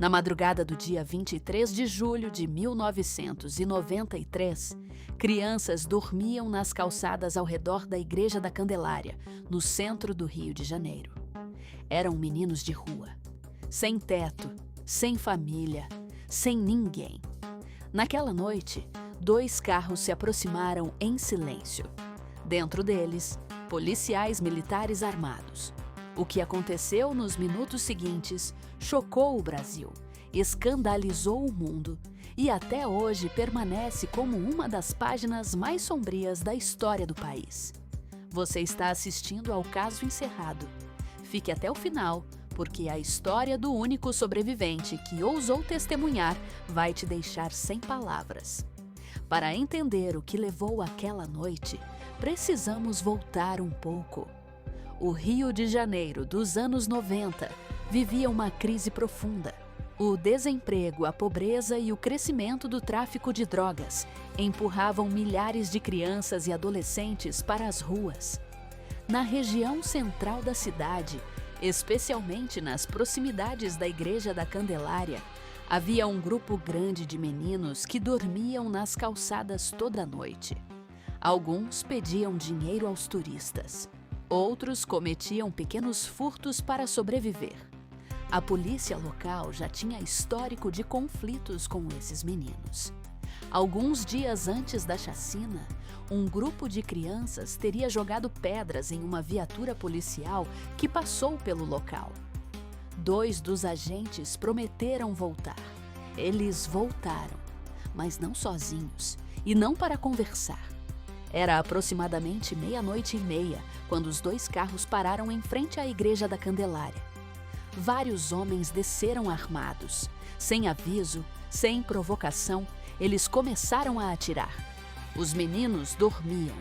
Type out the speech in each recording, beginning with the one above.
Na madrugada do dia 23 de julho de 1993, crianças dormiam nas calçadas ao redor da Igreja da Candelária, no centro do Rio de Janeiro. Eram meninos de rua, sem teto, sem família, sem ninguém. Naquela noite, 2 carros se aproximaram em silêncio. Dentro deles, policiais militares armados. O que aconteceu nos minutos seguintes chocou o Brasil, escandalizou o mundo e até hoje permanece como uma das páginas mais sombrias da história do país. Você está assistindo ao Caso Encerrado. Fique até o final, porque a história do único sobrevivente que ousou testemunhar vai te deixar sem palavras. Para entender o que levou àquela noite, precisamos voltar um pouco. O Rio de Janeiro dos anos 90 vivia uma crise profunda. O desemprego, a pobreza e o crescimento do tráfico de drogas empurravam milhares de crianças e adolescentes para as ruas. Na região central da cidade, especialmente nas proximidades da Igreja da Candelária, havia um grupo grande de meninos que dormiam nas calçadas toda noite. Alguns pediam dinheiro aos turistas. Outros cometiam pequenos furtos para sobreviver. A polícia local já tinha histórico de conflitos com esses meninos. Alguns dias antes da chacina, um grupo de crianças teria jogado pedras em uma viatura policial que passou pelo local. 2 dos agentes prometeram voltar. Eles voltaram, mas não sozinhos e não para conversar. Era aproximadamente 00:30 quando os 2 carros pararam em frente à Igreja da Candelária. Vários homens desceram armados. Sem aviso, sem provocação, eles começaram a atirar. Os meninos dormiam.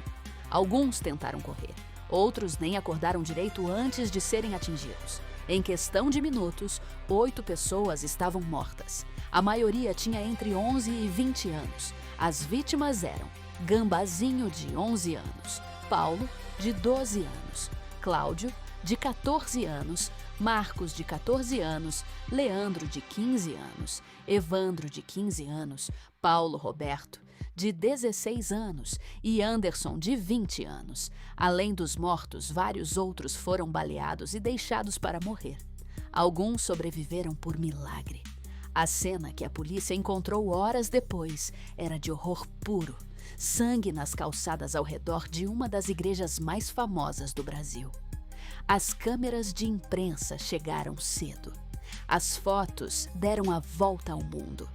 Alguns tentaram correr. Outros nem acordaram direito antes de serem atingidos. Em questão de minutos, 8 pessoas estavam mortas. A maioria tinha entre 11 e 20 anos. As vítimas eram Gambazinho, de 11 anos, Paulo, de 12 anos, Cláudio, de 14 anos, Marcos, de 14 anos, Leandro, de 15 anos, Evandro, de 15 anos, Paulo Roberto, de 16 anos e Anderson, de 20 anos. Além dos mortos, vários outros foram baleados e deixados para morrer. Alguns sobreviveram por milagre. A cena que a polícia encontrou horas depois era de horror puro. Sangue nas calçadas ao redor de uma das igrejas mais famosas do Brasil. As câmeras de imprensa chegaram cedo. As fotos deram a volta ao mundo.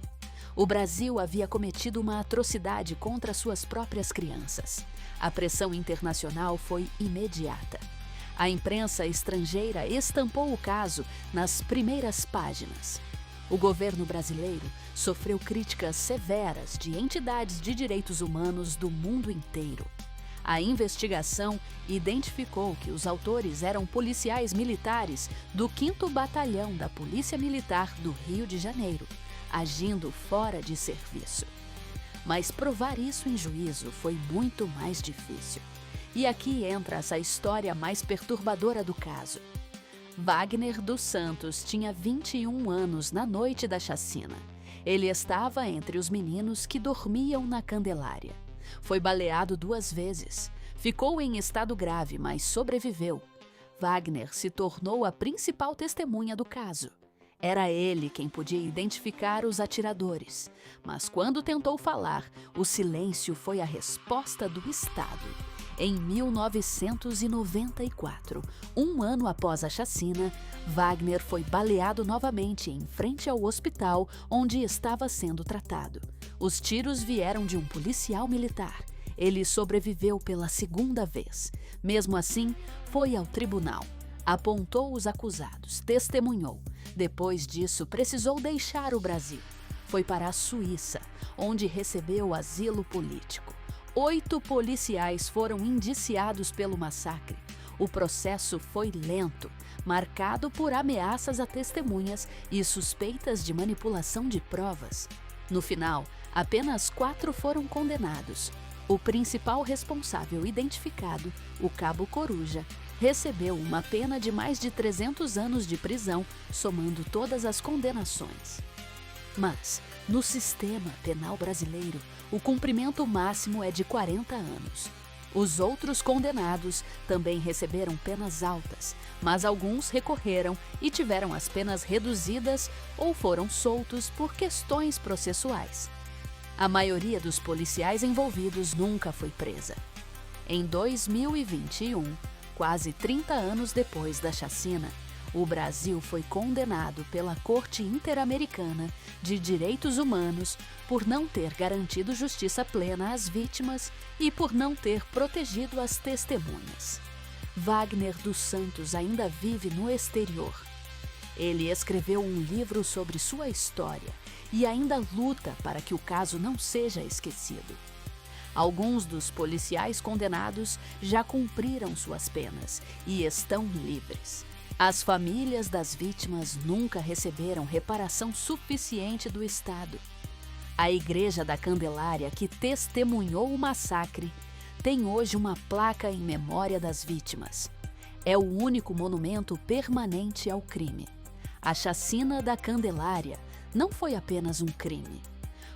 O Brasil havia cometido uma atrocidade contra suas próprias crianças. A pressão internacional foi imediata. A imprensa estrangeira estampou o caso nas primeiras páginas. O governo brasileiro sofreu críticas severas de entidades de direitos humanos do mundo inteiro. A investigação identificou que os autores eram policiais militares do 5º Batalhão da Polícia Militar do Rio de Janeiro, agindo fora de serviço. Mas provar isso em juízo foi muito mais difícil. E aqui entra essa história mais perturbadora do caso. Wagner dos Santos tinha 21 anos na noite da chacina. Ele estava entre os meninos que dormiam na Candelária. Foi baleado 2 vezes. Ficou em estado grave, mas sobreviveu. Wagner se tornou a principal testemunha do caso. Era ele quem podia identificar os atiradores. Mas quando tentou falar, o silêncio foi a resposta do Estado. Em 1994, um ano após a chacina, Wagner foi baleado novamente em frente ao hospital onde estava sendo tratado. Os tiros vieram de um policial militar. Ele sobreviveu pela 2ª vez. Mesmo assim, foi ao tribunal. Apontou os acusados, testemunhou. Depois disso, precisou deixar o Brasil. Foi para a Suíça, onde recebeu asilo político. 8 policiais foram indiciados pelo massacre. O processo foi lento, marcado por ameaças a testemunhas e suspeitas de manipulação de provas. No final, apenas 4 foram condenados. O principal responsável identificado, o Cabo Coruja, recebeu uma pena de mais de 300 anos de prisão, somando todas as condenações. Mas, no sistema penal brasileiro, o cumprimento máximo é de 40 anos. Os outros condenados também receberam penas altas, mas alguns recorreram e tiveram as penas reduzidas ou foram soltos por questões processuais. A maioria dos policiais envolvidos nunca foi presa. Em 2021, quase 30 anos depois da chacina, o Brasil foi condenado pela Corte Interamericana de Direitos Humanos por não ter garantido justiça plena às vítimas e por não ter protegido as testemunhas. Wagner dos Santos ainda vive no exterior. Ele escreveu um livro sobre sua história e ainda luta para que o caso não seja esquecido. Alguns dos policiais condenados já cumpriram suas penas e estão livres. As famílias das vítimas nunca receberam reparação suficiente do Estado. A Igreja da Candelária, que testemunhou o massacre, tem hoje uma placa em memória das vítimas. É o único monumento permanente ao crime. A chacina da Candelária não foi apenas um crime.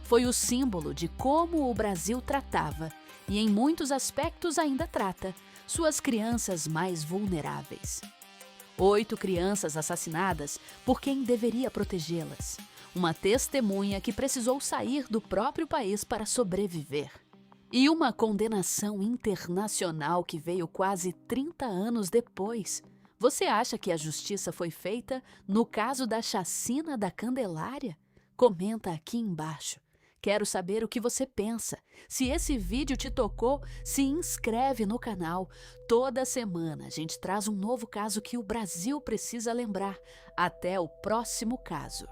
Foi o símbolo de como o Brasil tratava, e em muitos aspectos ainda trata, suas crianças mais vulneráveis. 8 crianças assassinadas por quem deveria protegê-las. Uma testemunha que precisou sair do próprio país para sobreviver. E uma condenação internacional que veio quase 30 anos depois. Você acha que a justiça foi feita no caso da chacina da Candelária? Comenta aqui embaixo. Quero saber o que você pensa. Se esse vídeo te tocou, se inscreve no canal. Toda semana a gente traz um novo caso que o Brasil precisa lembrar. Até o próximo caso.